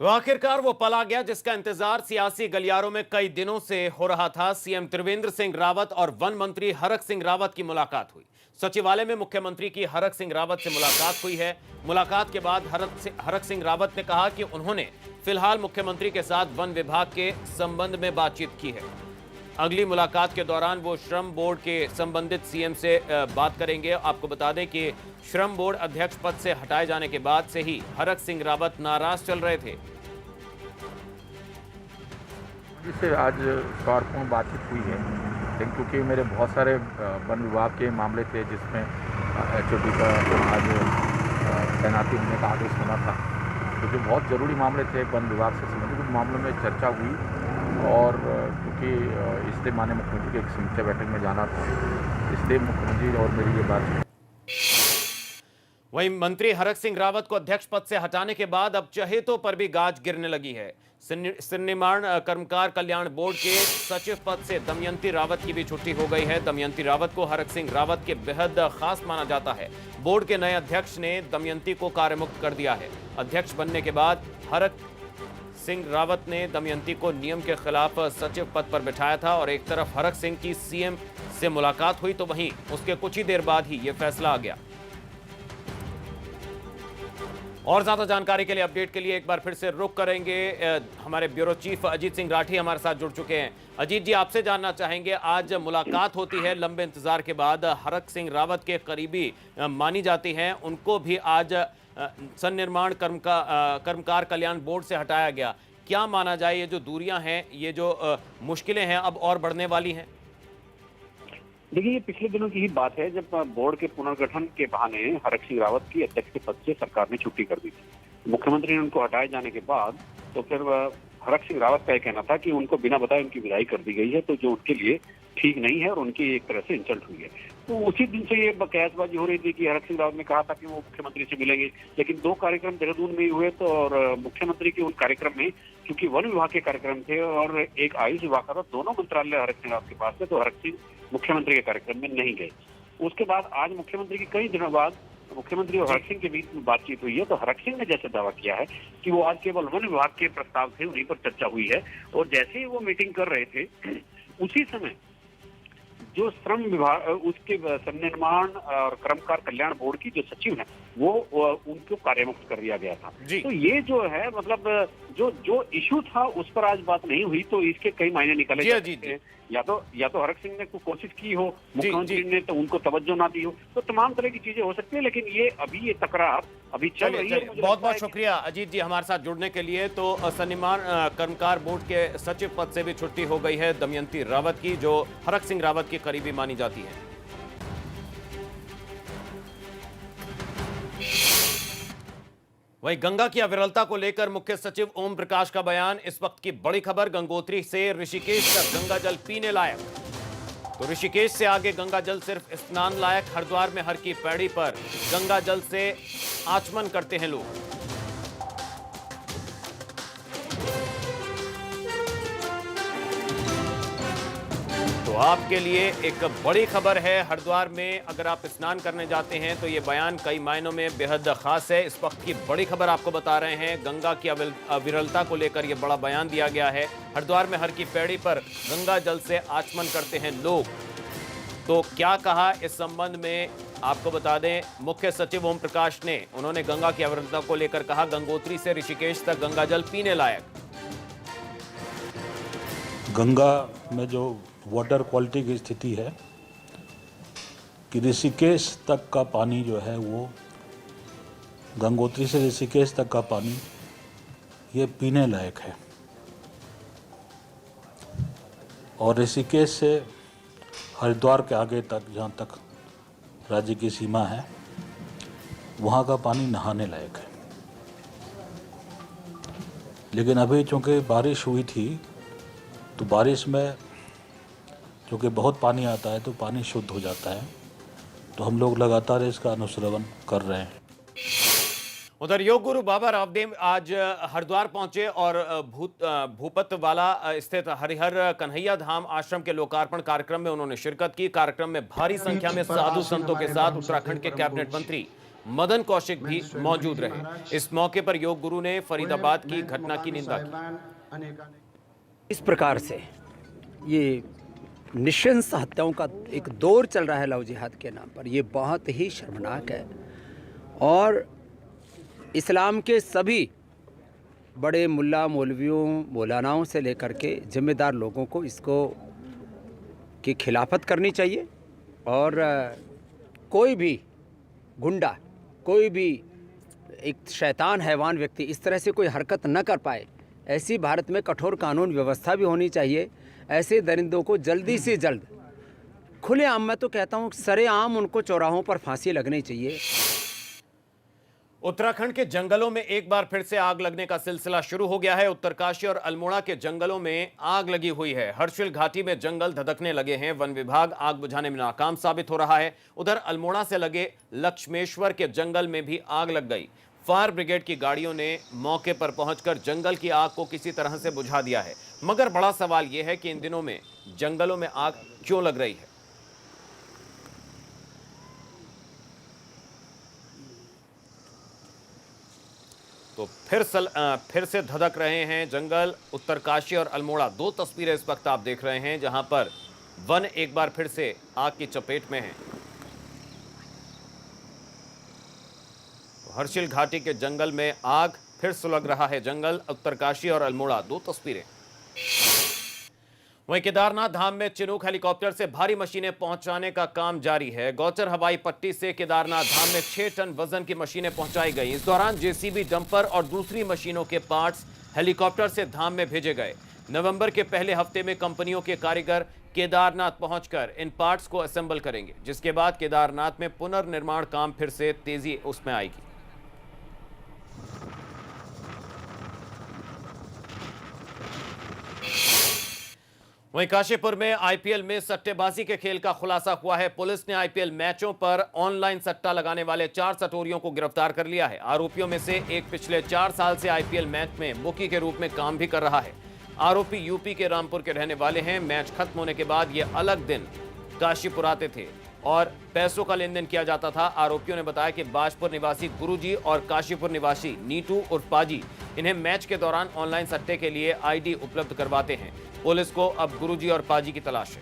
तो आखिरकार वो पल आ गया जिसका इंतजार सियासी गलियारों में कई दिनों से हो रहा था। सीएम त्रिवेंद्र सिंह रावत और वन मंत्री हरक सिंह रावत की मुलाकात हुई। सचिवालय में मुख्यमंत्री की हरक सिंह रावत से मुलाकात हुई है। मुलाकात के बाद हरक सिंह रावत ने कहा कि उन्होंने फिलहाल मुख्यमंत्री के साथ वन विभाग के संबंध में बातचीत की है। अगली मुलाकात के दौरान वो श्रम बोर्ड के संबंधित सीएम से बात करेंगे। आपको बता दें कि श्रम बोर्ड अध्यक्ष पद से हटाए जाने के बाद से ही हरक सिंह रावत नाराज चल रहे थे। इससे आज सौहार्दपूर्ण बातचीत हुई है, लेकिन क्योंकि मेरे बहुत सारे वन विभाग के मामले थे जिसमें एचओडी का आज तैनाती होने का आदेश होना था, तो जो बहुत ज़रूरी मामले थे वन विभाग से संबंधित उन मामलों में चर्चा हुई। और क्योंकि इसलिए माननीय मुख्यमंत्री के एक समीक्षा बैठक में जाना था, इसलिए मुख्यमंत्री और मेरी ये बात। वहीं मंत्री हरक सिंह रावत को अध्यक्ष पद से हटाने के बाद अब चहेतों पर भी गाज गिरने लगी है। निर्माण कर्मकार कल्याण बोर्ड के सचिव पद से दमयंती रावत की भी छुट्टी हो गई है। दमयंती रावत को हरक सिंह रावत के बेहद खास माना जाता है। बोर्ड के नए अध्यक्ष ने दमयंती को कार्यमुक्त कर दिया है। अध्यक्ष बनने के बाद हरक सिंह रावत ने दमयंती को नियम के खिलाफ सचिव पद पर बिठाया था और एक तरफ हरक सिंह की सीएम से मुलाकात हुई तो वहीं उसके कुछ ही देर बाद ही यह फैसला आ गया। और ज्यादा जानकारी के लिए, अपडेट के लिए एक बार फिर से रुख करेंगे। हमारे ब्यूरो चीफ अजीत सिंह राठी हमारे साथ जुड़ चुके हैं। अजीत जी, आपसे जानना चाहेंगे, आज मुलाकात होती है लंबे इंतजार के बाद, हरक सिंह रावत के करीबी मानी जाती हैं, उनको भी आज सन्निर्माण कर्मकार कल्याण बोर्ड से हटाया गया। क्या माना जाए, ये जो दूरियां हैं, ये जो मुश्किलें हैं, अब और बढ़ने वाली हैं? देखिए, ये पिछले दिनों की ही बात है जब बोर्ड के पुनर्गठन के बहाने हरक सिंह रावत की अध्यक्ष के पद से सरकार ने छुट्टी कर दी थी। मुख्यमंत्री ने उनको हटाए जाने के बाद तो फिर हरक सिंह रावत का यह कहना था कि उनको बिना बताए उनकी विदाई कर दी गई है, तो जो उनके लिए ठीक नहीं है और उनकी एक तरह से इंसल्ट हुई है। तो उसी दिन से ये बहसबाजी हो रही थी कि हरक सिंह रावत ने कहा था कि वो मुख्यमंत्री से मिलेंगे, लेकिन 2 कार्यक्रम देहरादून में ही हुए तो और मुख्यमंत्री के उन कार्यक्रम में क्योंकि वन विभाग के कार्यक्रम थे और एक आयुष विभाग का था, दोनों मंत्रालय हरक सिंह रावत के पास थे, तो हरक सिंह मुख्यमंत्री के कार्यक्रम में नहीं गए। उसके बाद आज मुख्यमंत्री की कई दिनों बाद मुख्यमंत्री और हरक सिंह के बीच में बातचीत हुई है, तो हरक सिंह ने जैसे दावा किया है कि वो आज केवल वन विभाग के प्रस्ताव थे, उन्हीं पर चर्चा हुई है। और जैसे ही वो मीटिंग कर रहे थे उसी समय जो श्रम विभाग उसके सन्निर्माण और कर्मकार कल्याण बोर्ड की जो सचिव है वो उनको कार्यमुक्त कर दिया गया था। तो ये जो है मतलब जो इशू था उस पर आज बात नहीं हुई, तो इसके कई मायने निकले जा सकते हैं। या तो हरक सिंह ने कोशिश की हो, मुख्यमंत्री ने तो उनको तवज्जो ना दी हो, तो तमाम तरह की चीजें हो सकती है, लेकिन ये तकरार अभी चल रही है। बहुत बहुत शुक्रिया अजीत जी हमारे साथ जुड़ने के लिए। तो सन्निर्माण कर्मकार बोर्ड के सचिव पद से भी छुट्टी हो गई है दमयंती रावत की, जो हरक सिंह रावत की करीबी मानी जाती है। वहीं गंगा की अविरलता को लेकर मुख्य सचिव ओम प्रकाश का बयान। इस वक्त की बड़ी खबर, गंगोत्री से ऋषिकेश तक गंगा जल पीने लायक। तो ऋषिकेश से आगे गंगा जल सिर्फ स्नान लायक। हरिद्वार में हर की पैड़ी पर गंगा जल से आचमन करते हैं लोग। तो आपके लिए एक बड़ी खबर है, हरिद्वार में अगर आप स्नान करने जाते हैं तो ये बयान कई मायनों में बेहद खास है। इस वक्त की बड़ी खबर आपको बता रहे हैं, गंगा की अविरलता को लेकर ये बड़ा बयान दिया गया है। हरिद्वार में हर की पैड़ी पर गंगा जल से आचमन करते हैं लोग। तो क्या कहा इस संबंध में आपको बता दें, मुख्य सचिव ओम प्रकाश ने, उन्होंने गंगा की अविरलता को लेकर कहा, गंगोत्री से ऋषिकेश तक गंगा जल पीने लायक। गंगा में जो वाटर क्वालिटी की स्थिति है कि ऋषिकेश तक का पानी जो है वो, गंगोत्री से ऋषिकेश तक का पानी ये पीने लायक है। और ऋषिकेश से हरिद्वार के आगे तक, जहाँ तक राज्य की सीमा है, वहाँ का पानी नहाने लायक है। लेकिन अभी चूँकि बारिश हुई थी तो बारिश में क्योंकि बहुत पानी आता है तो पानी शुद्ध हो जाता है, तो हम लोग लगातार इसका अनुश्रवण कर रहे हैं। उधर योग गुरु बाबा रामदेव आज हरिद्वार पहुंचे और भूपतवाला स्थित हरिहर कन्हैया धाम आश्रम के लोकार्पण कार्यक्रम में उन्होंने शिरकत की। कार्यक्रम में भारी संख्या में साधु संतों के साथ उत्तराखंड के कैबिनेट मंत्री मदन कौशिक भी मौजूद रहे। इस मौके पर योग गुरु ने फरीदाबाद की घटना की निंदा की। इस प्रकार से ये निशंस हत्याओं का एक दौर चल रहा है लव जिहाद के नाम पर, ये बहुत ही शर्मनाक है। और इस्लाम के सभी बड़े मुल्ला मौलवियों मौलानाओं से लेकर के जिम्मेदार लोगों को इसको की खिलाफत करनी चाहिए। और कोई भी गुंडा, कोई भी एक शैतान हैवान व्यक्ति इस तरह से कोई हरकत न कर पाए, ऐसी भारत में कठोर कानून व्यवस्था भी होनी चाहिए। ऐसे दरिंदों को जल्दी से जल्द खुलेआम, मैं तो कहता हूँ सरेआम उनको चौराहों पर फांसी लगनी चाहिए। उत्तराखंड के जंगलों में एक बार फिर से आग लगने का सिलसिला शुरू हो गया है। उत्तरकाशी और अल्मोड़ा के जंगलों में आग लगी हुई है। हर्षिल घाटी में जंगल धधकने लगे हैं। वन विभाग आग बुझाने में नाकाम साबित हो रहा है। उधर अल्मोड़ा से लगे लक्ष्मेश्वर के जंगल में भी आग लग गई। फायर ब्रिगेड की गाड़ियों ने मौके पर पहुंचकर जंगल की आग को किसी तरह से बुझा दिया है। मगर बड़ा सवाल यह है कि इन दिनों में जंगलों में आग क्यों लग रही है। तो फिर से धधक रहे हैं जंगल। उत्तरकाशी और अल्मोड़ा, दो तस्वीरें इस वक्त आप देख रहे हैं जहां पर वन एक बार फिर से आग की चपेट में है। हर्षिल घाटी के जंगल में आग, फिर सुलग रहा है जंगल। उत्तरकाशी और अल्मोड़ा, दो तस्वीरें। वहीं केदारनाथ धाम में चिनूक हेलीकॉप्टर से भारी मशीनें पहुंचाने का काम जारी है। गौचर हवाई पट्टी से केदारनाथ धाम में 6 टन वजन की मशीनें पहुंचाई गई। इस दौरान जेसीबी, डंपर और दूसरी मशीनों के पार्ट्स हेलीकॉप्टर से धाम में भेजे गए। नवंबर के पहले हफ्ते में कंपनियों के कारीगर केदारनाथ पहुंचकर इन पार्ट्स को असेंबल करेंगे, जिसके बाद केदारनाथ में पुनर्निर्माण काम फिर से तेजी उसमें आएगी। वहीं काशीपुर में आईपीएल में सट्टेबाजी के खेल का खुलासा हुआ है। पुलिस ने आईपीएल मैचों पर ऑनलाइन सट्टा लगाने वाले 4 सटोरियों को गिरफ्तार कर लिया है। आरोपियों में से एक पिछले 4 साल से आईपीएल मैच में बुकी के रूप में काम भी कर रहा है। आरोपी यूपी के रामपुर के रहने वाले हैं। मैच खत्म होने के बाद ये अलग दिन काशीपुर आते थे और पैसों का लेन देन किया जाता था। आरोपियों ने बताया कि बाजपुर निवासी गुरुजी और काशीपुर निवासी नीटू उर्फ पाजी इन्हें मैच के दौरान ऑनलाइन सट्टे के लिए आईडी उपलब्ध करवाते हैं। पुलिस को अब गुरुजी और पाजी की तलाश है।